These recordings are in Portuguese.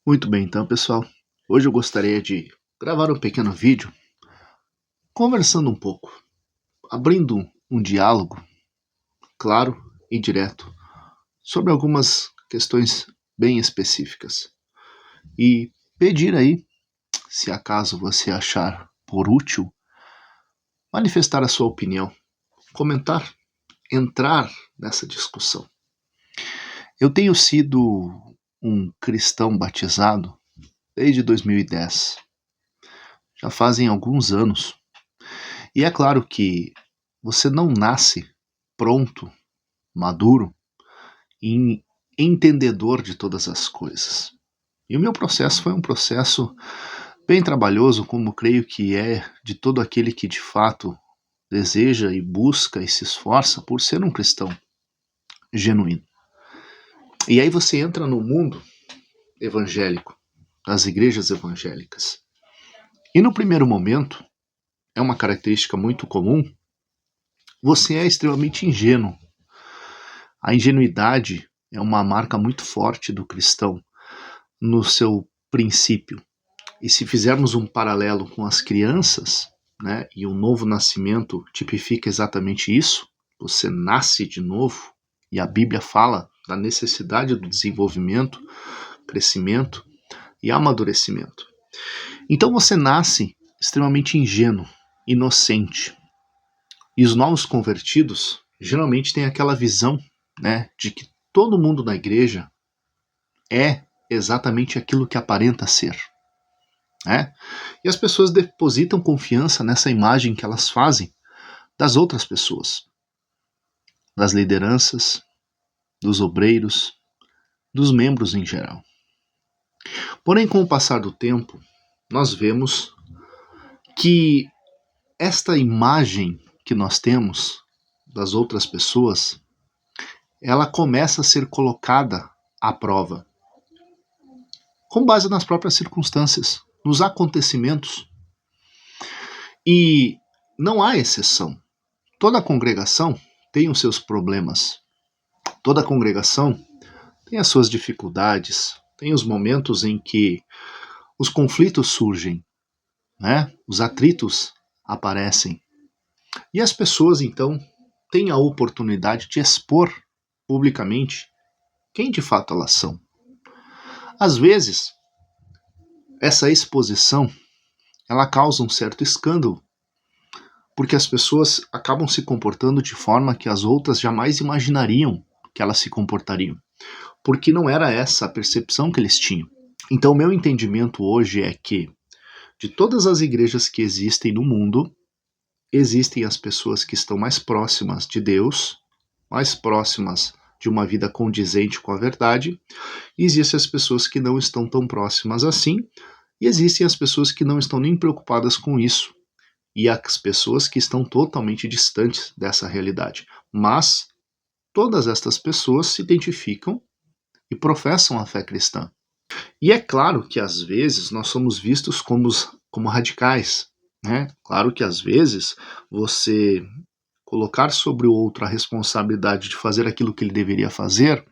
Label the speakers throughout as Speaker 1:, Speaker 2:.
Speaker 1: Muito bem, então, pessoal. Hoje eu gostaria de gravar um pequeno vídeo conversando um pouco, abrindo um diálogo claro e direto sobre algumas questões bem específicas. E pedir aí, se acaso você achar por útil, manifestar a sua opinião, comentar, entrar nessa discussão. Eu tenho sido um cristão batizado desde 2010. Já fazem alguns anos. E é claro que você não nasce pronto, maduro e entendedor de todas as coisas. E o meu processo foi um processo bem trabalhoso, como creio que é de todo aquele que de fato deseja e busca e se esforça por ser um cristão genuíno. E aí você entra no mundo evangélico, das igrejas evangélicas. E no primeiro momento, é uma característica muito comum, você é extremamente ingênuo. A ingenuidade é uma marca muito forte do cristão no seu princípio. E se fizermos um paralelo com as crianças, né, e o novo nascimento tipifica exatamente isso, você nasce de novo, e a Bíblia fala da necessidade do desenvolvimento, crescimento e amadurecimento. Então você nasce extremamente ingênuo, inocente. E os novos convertidos geralmente têm aquela visão, né, de que todo mundo na igreja é exatamente aquilo que aparenta ser. Né? E as pessoas depositam confiança nessa imagem que elas fazem das outras pessoas, das lideranças, dos obreiros, dos membros em geral. Porém, com o passar do tempo, nós vemos que esta imagem que nós temos das outras pessoas, ela começa a ser colocada à prova, com base nas próprias circunstâncias, nos acontecimentos. E não há exceção. Toda congregação tem os seus problemas. Toda congregação tem as suas dificuldades, tem os momentos em que os conflitos surgem, né? Os atritos aparecem. E as pessoas, então, têm a oportunidade de expor publicamente quem de fato elas são. Às vezes, essa exposição ela causa um certo escândalo, porque as pessoas acabam se comportando de forma que as outras jamais imaginariam que elas se comportariam, porque não era essa a percepção que eles tinham. Então, o meu entendimento hoje é que, de todas as igrejas que existem no mundo, existem as pessoas que estão mais próximas de Deus, mais próximas de uma vida condizente com a verdade, e existem as pessoas que não estão tão próximas assim, e existem as pessoas que não estão nem preocupadas com isso, e as pessoas que estão totalmente distantes dessa realidade. Mas todas estas pessoas se identificam e professam a fé cristã. E é claro que às vezes nós somos vistos como radicais, né? Claro que às vezes você colocar sobre o outro a responsabilidade de fazer aquilo que ele deveria fazer,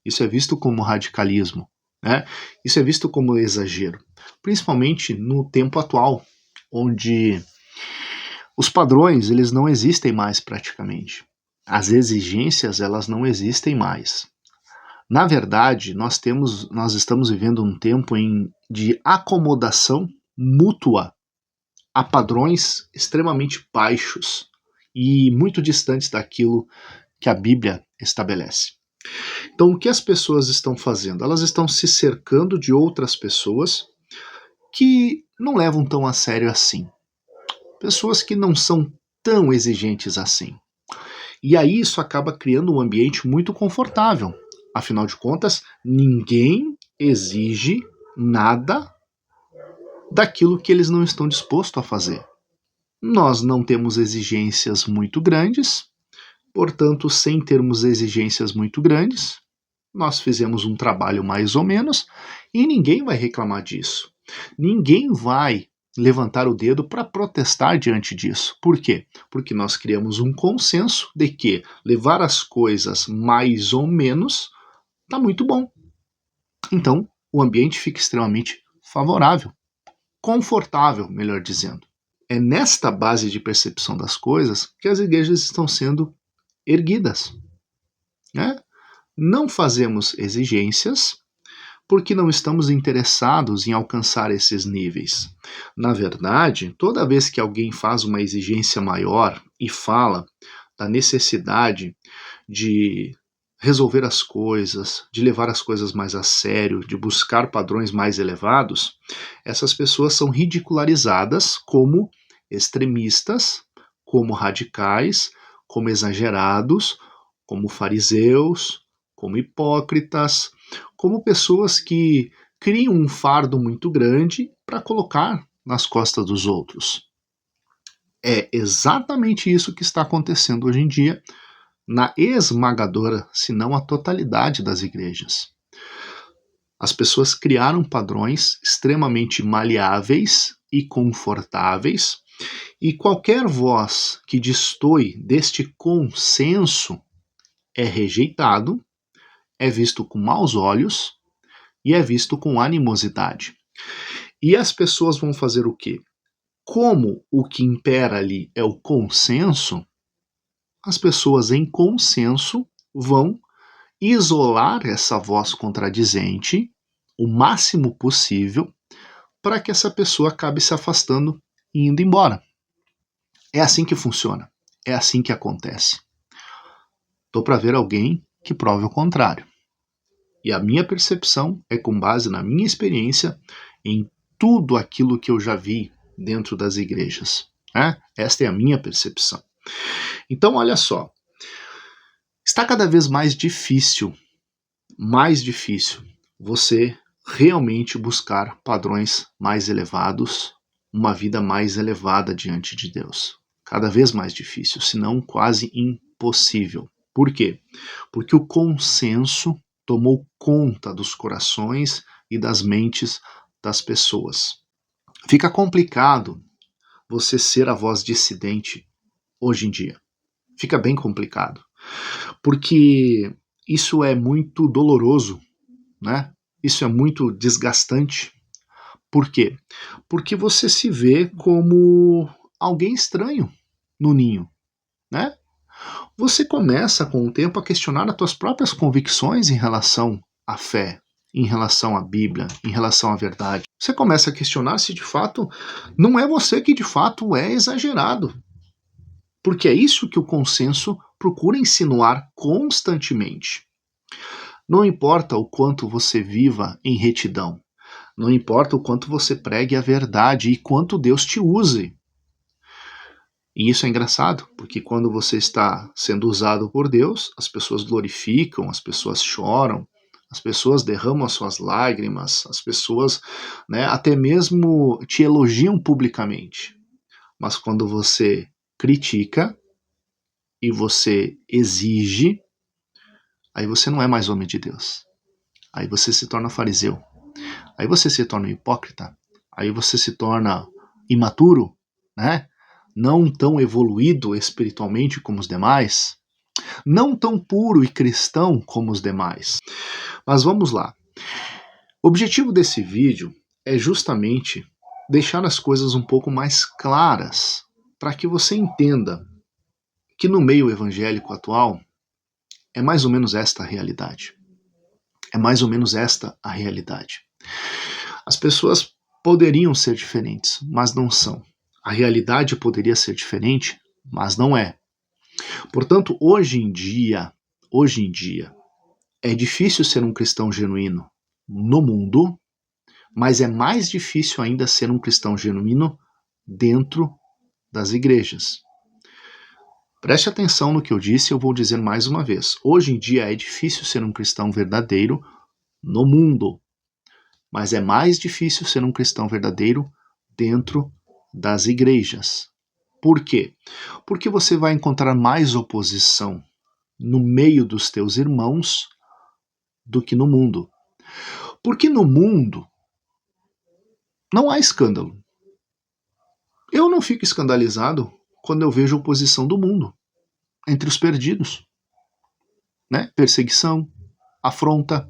Speaker 1: isso é visto como radicalismo, né? Isso é visto como exagero, principalmente no tempo atual, onde os padrões eles não existem mais praticamente. As exigências elas não existem mais. Na verdade, nós estamos vivendo um tempo de acomodação mútua a padrões extremamente baixos e muito distantes daquilo que a Bíblia estabelece. Então, o que as pessoas estão fazendo? Elas estão se cercando de outras pessoas que não levam tão a sério assim. Pessoas que não são tão exigentes assim. E aí isso acaba criando um ambiente muito confortável. Afinal de contas, ninguém exige nada daquilo que eles não estão dispostos a fazer. Nós não temos exigências muito grandes, portanto, sem termos exigências muito grandes, nós fizemos um trabalho mais ou menos e ninguém vai reclamar disso. Ninguém vai levantar o dedo para protestar diante disso. Por quê? Porque nós criamos um consenso de que levar as coisas mais ou menos está muito bom. Então, o ambiente fica extremamente favorável, confortável, melhor dizendo. É nesta base de percepção das coisas que as igrejas estão sendo erguidas, né? Não fazemos exigências porque não estamos interessados em alcançar esses níveis. Na verdade, toda vez que alguém faz uma exigência maior e fala da necessidade de resolver as coisas, de levar as coisas mais a sério, de buscar padrões mais elevados, essas pessoas são ridicularizadas como extremistas, como radicais, como exagerados, como fariseus, como hipócritas, como pessoas que criam um fardo muito grande para colocar nas costas dos outros. É exatamente isso que está acontecendo hoje em dia na esmagadora, se não a totalidade das igrejas. As pessoas criaram padrões extremamente maleáveis e confortáveis, e qualquer voz que destoe deste consenso é rejeitado, é visto com maus olhos e é visto com animosidade. E as pessoas vão fazer o quê? Como o que impera ali é o consenso, as pessoas em consenso vão isolar essa voz contradizente o máximo possível para que essa pessoa acabe se afastando e indo embora. É assim que funciona. É assim que acontece. Estou para ver alguém que prove o contrário. E a minha percepção é com base na minha experiência em tudo aquilo que eu já vi dentro das igrejas. Né? Esta é a minha percepção. Então, olha só. Está cada vez mais difícil você realmente buscar padrões mais elevados, uma vida mais elevada diante de Deus. Cada vez mais difícil, se não quase impossível. Por quê? Porque o consenso tomou conta dos corações e das mentes das pessoas. Fica complicado você ser a voz dissidente hoje em dia. Fica bem complicado. Porque isso é muito doloroso, né? Isso é muito desgastante. Por quê? Porque você se vê como alguém estranho no ninho, né? Você começa com o tempo a questionar as suas próprias convicções em relação à fé, em relação à Bíblia, em relação à verdade. Você começa a questionar se de fato não é você que de fato é exagerado. Porque é isso que o consenso procura insinuar constantemente. Não importa o quanto você viva em retidão, não importa o quanto você pregue a verdade e quanto Deus te use. E isso é engraçado, porque quando você está sendo usado por Deus, as pessoas glorificam, as pessoas choram, as pessoas derramam as suas lágrimas, as pessoas, né, até mesmo te elogiam publicamente. Mas quando você critica e você exige, aí você não é mais homem de Deus. Aí você se torna fariseu. Aí você se torna hipócrita. Aí você se torna imaturo, né? Não tão evoluído espiritualmente como os demais. Não tão puro e cristão como os demais. Mas vamos lá. O objetivo desse vídeo é justamente deixar as coisas um pouco mais claras para que você entenda que no meio evangélico atual é mais ou menos esta a realidade. É mais ou menos esta a realidade. As pessoas poderiam ser diferentes, mas não são. A realidade poderia ser diferente, mas não é. Portanto, hoje em dia, é difícil ser um cristão genuíno no mundo, mas é mais difícil ainda ser um cristão genuíno dentro das igrejas. Preste atenção no que eu disse e eu vou dizer mais uma vez. Hoje em dia é difícil ser um cristão verdadeiro no mundo, mas é mais difícil ser um cristão verdadeiro dentro das igrejas. Por quê? Porque você vai encontrar mais oposição no meio dos teus irmãos do que no mundo. Porque no mundo não há escândalo. Eu não fico escandalizado quando eu vejo oposição do mundo entre os perdidos, né? Perseguição, afronta.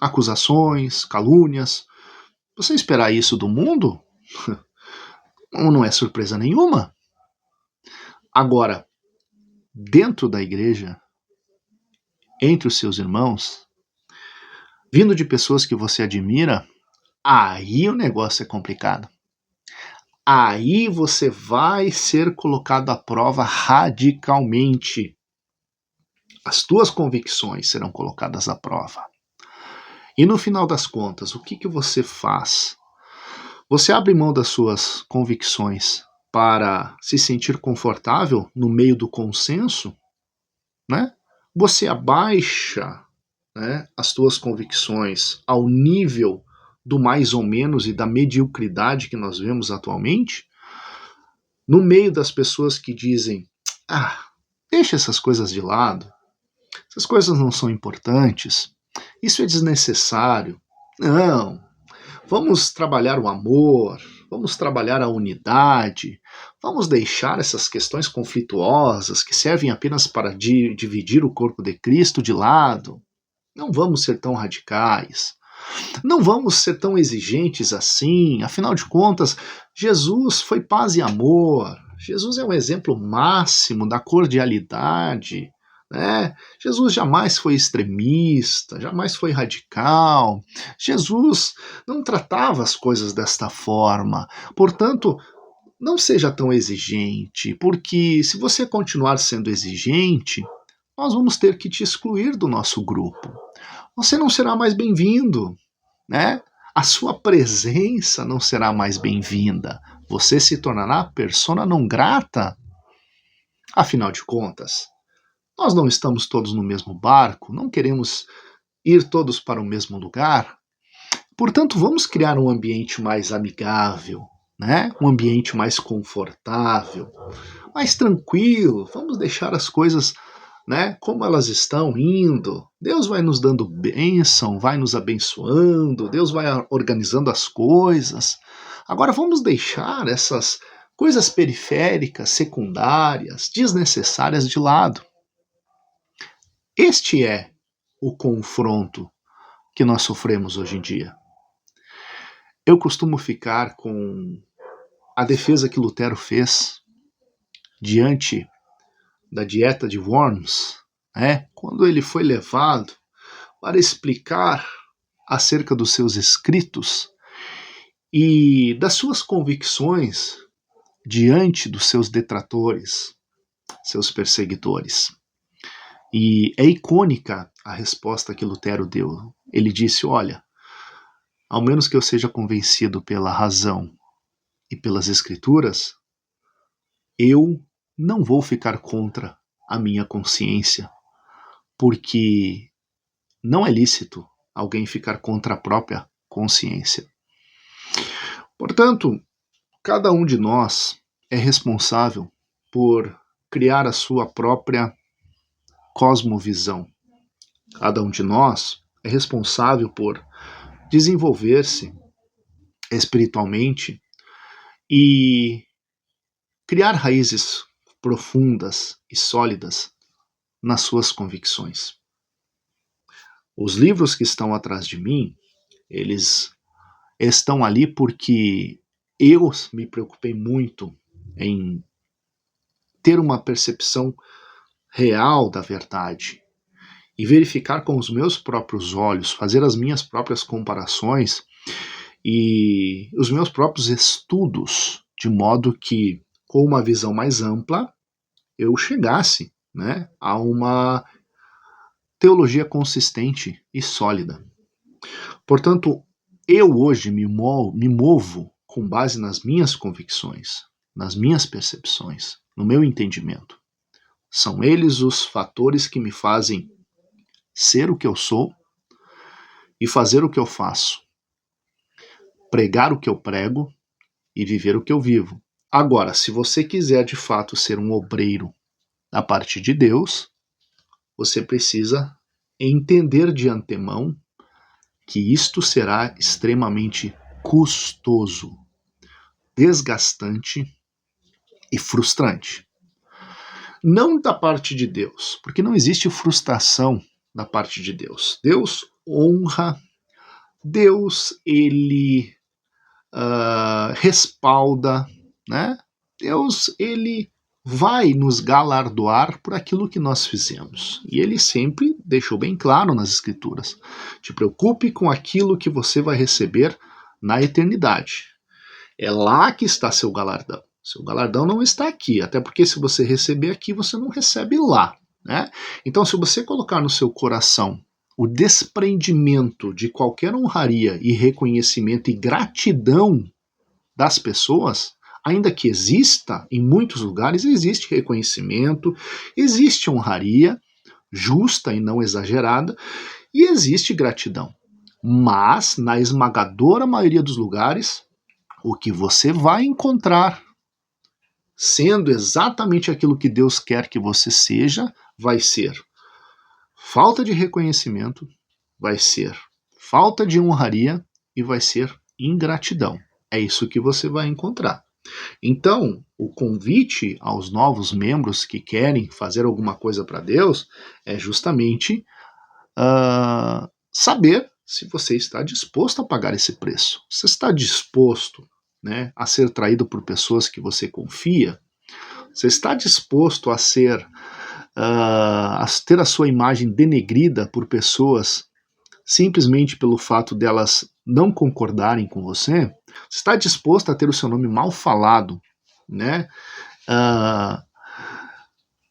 Speaker 1: acusações, calúnias. Você esperar isso do mundo não é surpresa nenhuma. Agora, dentro da igreja, entre os seus irmãos, vindo de pessoas que você admira, aí o negócio é complicado. Aí você vai ser colocado à prova radicalmente. As tuas convicções serão colocadas à prova. E no final das contas, o que você faz? Você abre mão das suas convicções para se sentir confortável no meio do consenso, né? Você abaixa, né, as tuas convicções ao nível do mais ou menos e da mediocridade que nós vemos atualmente, no meio das pessoas que dizem: deixa essas coisas de lado, essas coisas não são importantes, isso é desnecessário. Não, vamos trabalhar o amor, vamos trabalhar a unidade, vamos deixar essas questões conflituosas que servem apenas para dividir o corpo de Cristo de lado. Não vamos ser tão radicais. Não vamos ser tão exigentes assim. Afinal de contas, Jesus foi paz e amor. Jesus é um exemplo máximo da cordialidade. Né? Jesus jamais foi extremista, jamais foi radical. Jesus não tratava as coisas desta forma. Portanto, não seja tão exigente, porque se você continuar sendo exigente, nós vamos ter que te excluir do nosso grupo. Você não será mais bem-vindo, né? A sua presença não será mais bem-vinda. Você se tornará persona não grata. Afinal de contas, nós não estamos todos no mesmo barco, não queremos ir todos para o mesmo lugar. Portanto, vamos criar um ambiente mais amigável, né? Um ambiente mais confortável, mais tranquilo. Vamos deixar as coisas, né, como elas estão indo. Deus vai nos dando bênção, vai nos abençoando, Deus vai organizando as coisas. Agora vamos deixar essas coisas periféricas, secundárias, desnecessárias de lado. Este é o confronto que nós sofremos hoje em dia. Eu costumo ficar com a defesa que Lutero fez diante da dieta de Worms, quando ele foi levado para explicar acerca dos seus escritos e das suas convicções diante dos seus detratores, seus perseguidores. E é icônica a resposta que Lutero deu. Ele disse: olha, ao menos que eu seja convencido pela razão e pelas escrituras, eu não vou ficar contra a minha consciência, porque não é lícito alguém ficar contra a própria consciência. Portanto, cada um de nós é responsável por criar a sua própria cosmovisão. Cada um de nós é responsável por desenvolver-se espiritualmente e criar raízes profundas e sólidas nas suas convicções. Os livros que estão atrás de mim, eles estão ali porque eu me preocupei muito em ter uma percepção real da verdade e verificar com os meus próprios olhos, fazer as minhas próprias comparações e os meus próprios estudos, de modo que, com uma visão mais ampla, eu chegasse, né, a uma teologia consistente e sólida. Portanto, eu hoje me movo com base nas minhas convicções, nas minhas percepções, no meu entendimento. São eles os fatores que me fazem ser o que eu sou e fazer o que eu faço, pregar o que eu prego e viver o que eu vivo. Agora, se você quiser de fato ser um obreiro da parte de Deus, você precisa entender de antemão que isto será extremamente custoso, desgastante e frustrante. Não da parte de Deus, porque não existe frustração da parte de Deus. Deus honra Deus, ele respalda, né? Deus, ele vai nos galardoar por aquilo que nós fizemos. E ele sempre deixou bem claro nas Escrituras: te preocupe com aquilo que você vai receber na eternidade. É lá que está seu galardão. Seu galardão não está aqui, até porque se você receber aqui, você não recebe lá, né? Então, se você colocar no seu coração o desprendimento de qualquer honraria e reconhecimento e gratidão das pessoas, ainda que exista, em muitos lugares existe reconhecimento, existe honraria, justa e não exagerada, e existe gratidão. Mas, na esmagadora maioria dos lugares, o que você vai encontrar, sendo exatamente aquilo que Deus quer que você seja, vai ser falta de reconhecimento, vai ser falta de honraria e vai ser ingratidão. É isso que você vai encontrar. Então, o convite aos novos membros que querem fazer alguma coisa para Deus é justamente saber se você está disposto a pagar esse preço. Você está disposto, né, a ser traído por pessoas que você confia? Você está disposto a ser a ter a sua imagem denegrida por pessoas simplesmente pelo fato delas não concordarem com você? Você está disposto a ter o seu nome mal falado, né?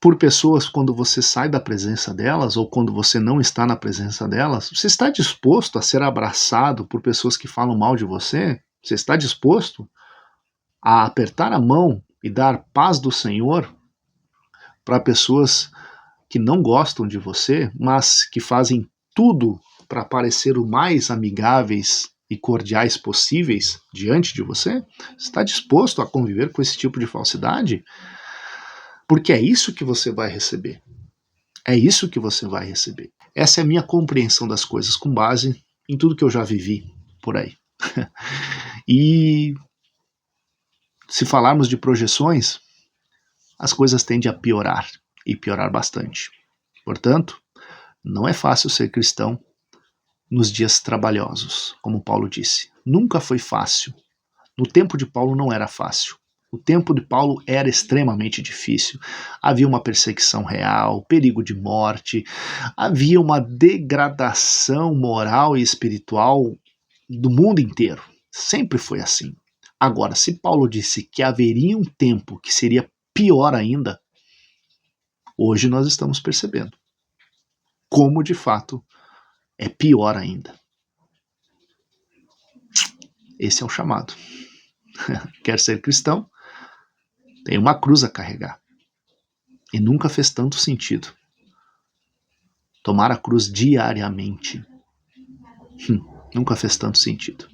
Speaker 1: Por pessoas quando você sai da presença delas ou quando você não está na presença delas? Você está disposto a ser abraçado por pessoas que falam mal de você? Você está disposto a apertar a mão e dar paz do Senhor para pessoas que não gostam de você, mas que fazem tudo para parecer o mais amigáveis e cordiais possíveis diante de você? Está disposto a conviver com esse tipo de falsidade? Porque é isso que você vai receber. É isso que você vai receber. Essa é a minha compreensão das coisas com base em tudo que eu já vivi por aí. E se falarmos de projeções, as coisas tendem a piorar, e piorar bastante. Portanto, não é fácil ser cristão nos dias trabalhosos, como Paulo disse. Nunca foi fácil. No tempo de Paulo não era fácil. O tempo de Paulo era extremamente difícil. Havia uma perseguição real, perigo de morte, havia uma degradação moral e espiritual do mundo inteiro. Sempre foi assim. Agora, se Paulo disse que haveria um tempo que seria pior ainda, hoje nós estamos percebendo como de fato é pior ainda. Esse é o chamado. Quer ser cristão? Tem uma cruz a carregar. E nunca fez tanto sentido tomar a cruz diariamente. Nunca fez tanto sentido.